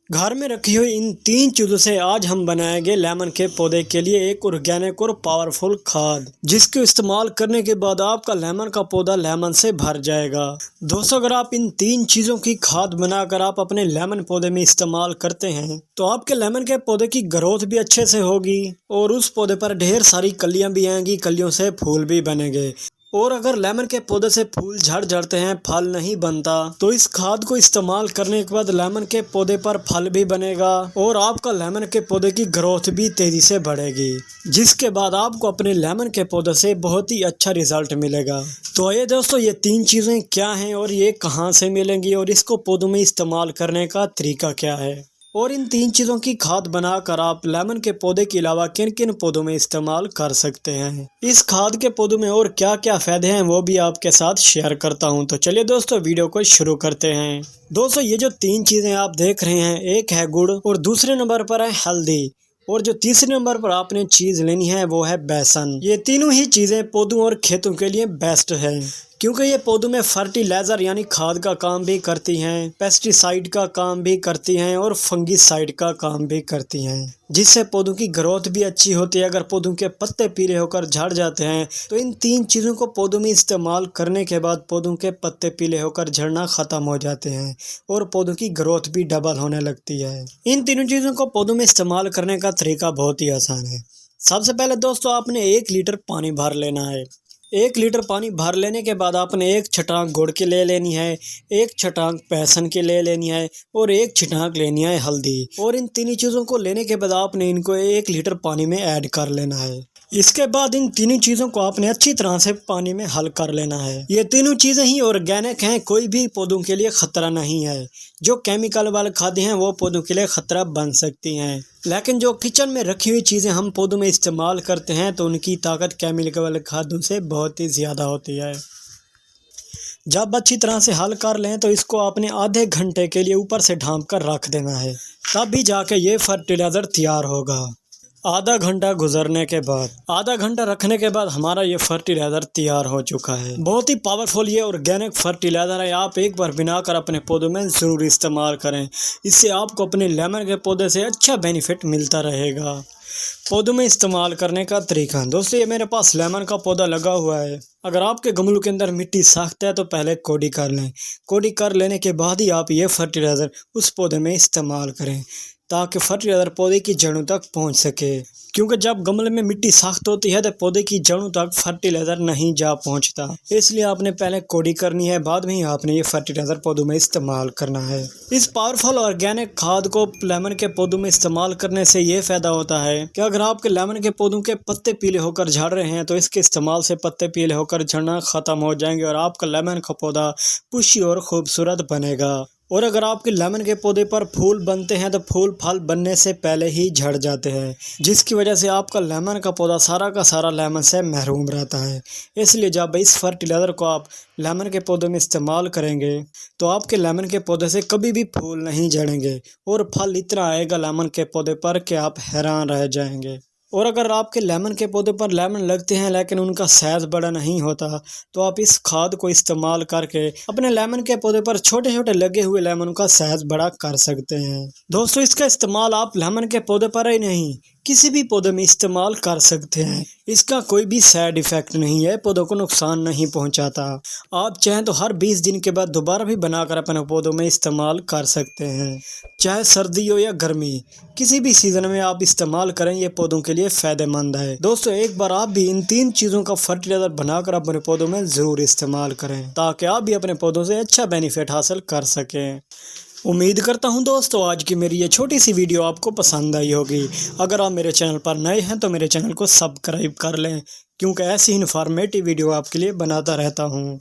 घर में रखी हुई इन 3 चीज़ों से आज हम बनाएंगे लेमन के पौधे के लिए एक ऑर्गेनिक और पावरफुल खाद, जिसके इस्तेमाल करने के बाद आपका लेमन का पौधा लेमन से भर जाएगा। दोस्तों, अगर आप इन 3 चीज़ों की खाद बनाकर आप अपने लेमन पौधे में इस्तेमाल करते हैं तो आपके लेमन के पौधे की ग्रोथ भी अच्छे से होगी और उस पौधे पर ढेर सारी कलियां भी आएंगी, कलियों से फूल भी बनेंगे। और अगर लेमन के पौधे से फूल झड़ जाते हैं, फल नहीं बनता, तो इस खाद को इस्तेमाल करने के बाद लेमन के पौधे पर फल भी बनेगा और आपका लेमन के पौधे की ग्रोथ भी तेजी से बढ़ेगी, जिसके बाद आपको अपने लेमन के पौधे से बहुत ही अच्छा रिजल्ट मिलेगा। तो आइए दोस्तों, ये 3 चीज़ें क्या हैं और ये कहाँ से मिलेंगी और इसको पौधों में इस्तेमाल करने का तरीका क्या है, और इन 3 चीज़ों की खाद बनाकर आप लेमन के पौधे के अलावा किन किन पौधों में इस्तेमाल कर सकते हैं। इस खाद के पौधों में और क्या क्या फायदे हैं वो भी आपके साथ शेयर करता हूं। तो चलिए दोस्तों, वीडियो को शुरू करते हैं। दोस्तों, ये जो 3 चीज़ें आप देख रहे हैं, एक है गुड़ और दूसरे नंबर पर है हल्दी और जो तीसरे नंबर पर आपने चीज़ लेनी है वो है बेसन। ये तीनों ही चीज़ें पौधों और खेतों के लिए बेस्ट है, क्योंकि ये पौधों में फर्टिलाइज़र यानी खाद का काम भी करती हैं, पेस्टिसाइड का काम भी करती हैं और फंगिसाइड का काम भी करती हैं, जिससे पौधों की ग्रोथ भी अच्छी होती है। अगर पौधों के पत्ते पीले होकर झड़ जाते हैं तो इन 3 चीज़ों को पौधों में इस्तेमाल करने के बाद पौधों के पत्ते पीले होकर झड़ना ख़त्म हो जाते हैं और पौधों की ग्रोथ भी डबल होने लगती है। इन तीनों चीज़ों को पौधों में इस्तेमाल करने का तरीका बहुत ही आसान है। सबसे पहले दोस्तों, आपने 1 लीटर पानी भर लेना है। 1 लीटर पानी भर लेने के बाद आपने 1 छटाक गुड़ की ले लेनी है, 1 छटाक बेसन की ले लेनी है और 1 छटाक लेनी है हल्दी। और इन तीनों चीज़ों को लेने के बाद आपने इनको 1 लीटर पानी में ऐड कर लेना है। इसके बाद इन तीनों चीज़ों को आपने अच्छी तरह से पानी में हल कर लेना है। ये तीनों चीज़ें ही ऑर्गेनिक हैं, कोई भी पौधों के लिए खतरा नहीं है। जो केमिकल वाले खाद्य हैं वो पौधों के लिए खतरा बन सकती हैं, लेकिन जो किचन में रखी हुई चीज़ें हम पौधों में इस्तेमाल करते हैं तो उनकी ताकत केमिकल वाले खाद्यों से बहुत ही ज़्यादा होती है। जब अच्छी तरह से हल कर लें तो इसको आपने आधे घंटे के लिए ऊपर से ढाँप कर रख देना है, तब भी जाके ये फर्टिलाइज़र तैयार होगा। आधा घंटा गुजरने के बाद, आधा घंटा रखने के बाद हमारा ये फर्टिलाइज़र तैयार हो चुका है। बहुत ही पावरफुल ये ऑर्गेनिक फर्टिलाइज़र है। आप एक बार बनाकर अपने पौधों में ज़रूर इस्तेमाल करें, इससे आपको अपने लेमन के पौधे से अच्छा बेनिफिट मिलता रहेगा। पौधों में इस्तेमाल करने का तरीका, दोस्तों ये मेरे पास लेमन का पौधा लगा हुआ है। अगर आपके गमलों के अंदर मिट्टी सख्त है तो पहले कोड़ी कर लें। कोड़ी कर लेने के बाद ही आप ये फर्टिलाइज़र उस पौधे में इस्तेमाल करें, ताकि फर्टिलाइज़र पौधे की जड़ों तक पहुंच सके, क्योंकि जब गमले में मिट्टी सख्त होती है तो पौधे की जड़ों तक फर्टिलाइज़र नहीं जा पहुंचता। इसलिए आपने पहले कोड़ी करनी है, बाद में ही आपने ये फर्टिलाइज़र पौधों में इस्तेमाल करना है। इस पावरफुल ऑर्गेनिक खाद को लेमन के पौधों में इस्तेमाल करने से ये फ़ायदा होता है कि अगर आपके लेमन के पौधों के पत्ते पीले होकर झड़ रहे हैं तो इसके इस्तेमाल से पत्ते पीले होकर झड़ना ख़त्म हो जाएंगे और आपका लेमन का पौधा पुष्टी और खूबसूरत बनेगा। और अगर आपके लेमन के पौधे पर फूल बनते हैं तो फूल फल बनने से पहले ही झड़ जाते हैं, जिसकी वजह से आपका लेमन का पौधा सारा का सारा लेमन से महरूम रहता है। इसलिए जब इस फर्टिलाइज़र को आप लेमन के पौधे में इस्तेमाल करेंगे तो आपके लेमन के पौधे से कभी भी फूल नहीं झड़ेंगे और फल इतना आएगा लेमन के पौधे पर कि आप हैरान रह जाएंगे। और अगर आपके लेमन के पौधे पर लेमन लगते हैं लेकिन उनका साइज़ बड़ा नहीं होता तो आप इस खाद को इस्तेमाल करके अपने लेमन के पौधे पर छोटे छोटे लगे हुए लेमन का साइज़ बड़ा कर सकते हैं। दोस्तों, इसका इस्तेमाल आप लेमन के पौधे पर ही नहीं किसी भी पौधे में इस्तेमाल कर सकते हैं। इसका कोई भी साइड इफ़ेक्ट नहीं है, पौधों को नुकसान नहीं पहुंचाता। आप चाहें तो हर 20 दिन के बाद दोबारा भी बनाकर अपने पौधों में इस्तेमाल कर सकते हैं। चाहे सर्दी हो या गर्मी, किसी भी सीज़न में आप इस्तेमाल करें, ये पौधों के लिए फ़ायदेमंद है। दोस्तों, एक बार आप भी इन 3 चीज़ों का फर्टिलाइज़र बनाकर अपने पौधों में ज़रूर इस्तेमाल करें, ताकि आप भी अपने पौधों से अच्छा बेनिफिट हासिल कर सकें। उम्मीद करता हूं दोस्तों आज की मेरी ये छोटी सी वीडियो आपको पसंद आई होगी। अगर आप मेरे चैनल पर नए हैं तो मेरे चैनल को सब्सक्राइब कर लें, क्योंकि ऐसी इन्फॉर्मेटिव वीडियो आपके लिए बनाता रहता हूं।